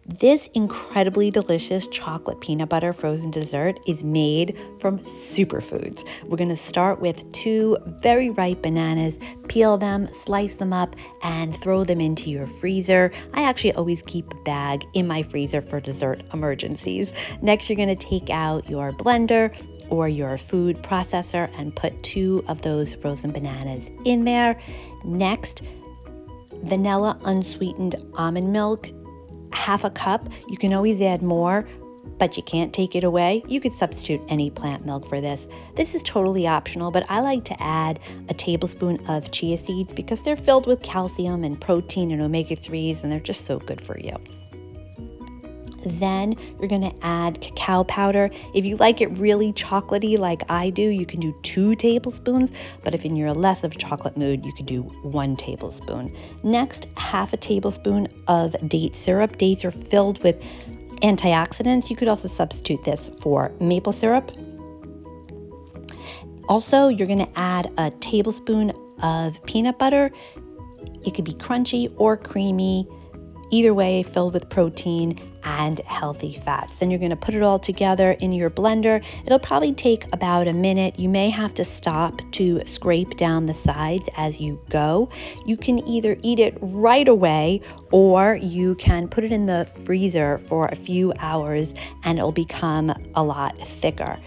This incredibly delicious chocolate peanut butter frozen dessert is made from superfoods. We're going to start with 2 very ripe bananas, peel them, slice them up, and throw them into your freezer. I actually always keep a bag in my freezer for dessert emergencies. Next, you're going to take out your blender or your food processor and put 2 of those frozen bananas in there. Next, vanilla unsweetened almond milk, half a cup. You can always add more, but you can't take it away. You could substitute any plant milk for this. This is totally optional, but I like to add a tablespoon of chia seeds because they're filled with calcium and protein and omega-3s, and they're just so good for you. Then you're going to add cacao powder. If you like it really chocolatey like I do, you can do 2 tablespoons, but if you're less of a chocolate mood, you could do 1 tablespoon. Next, half a tablespoon of date syrup. Dates are filled with antioxidants. You could also substitute this for maple syrup. Also, you're going to add a tablespoon of peanut butter. It could be crunchy or creamy. Either way, filled with protein and healthy fats. Then you're going to put it all together in your blender. It'll probably take about a minute. You may have to stop to scrape down the sides as you go. You can either eat it right away or you can put it in the freezer for a few hours and it'll become a lot thicker.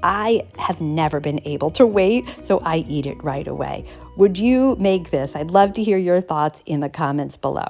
I have never been able to wait, so I eat it right away. Would you make this? I'd love to hear your thoughts in the comments below.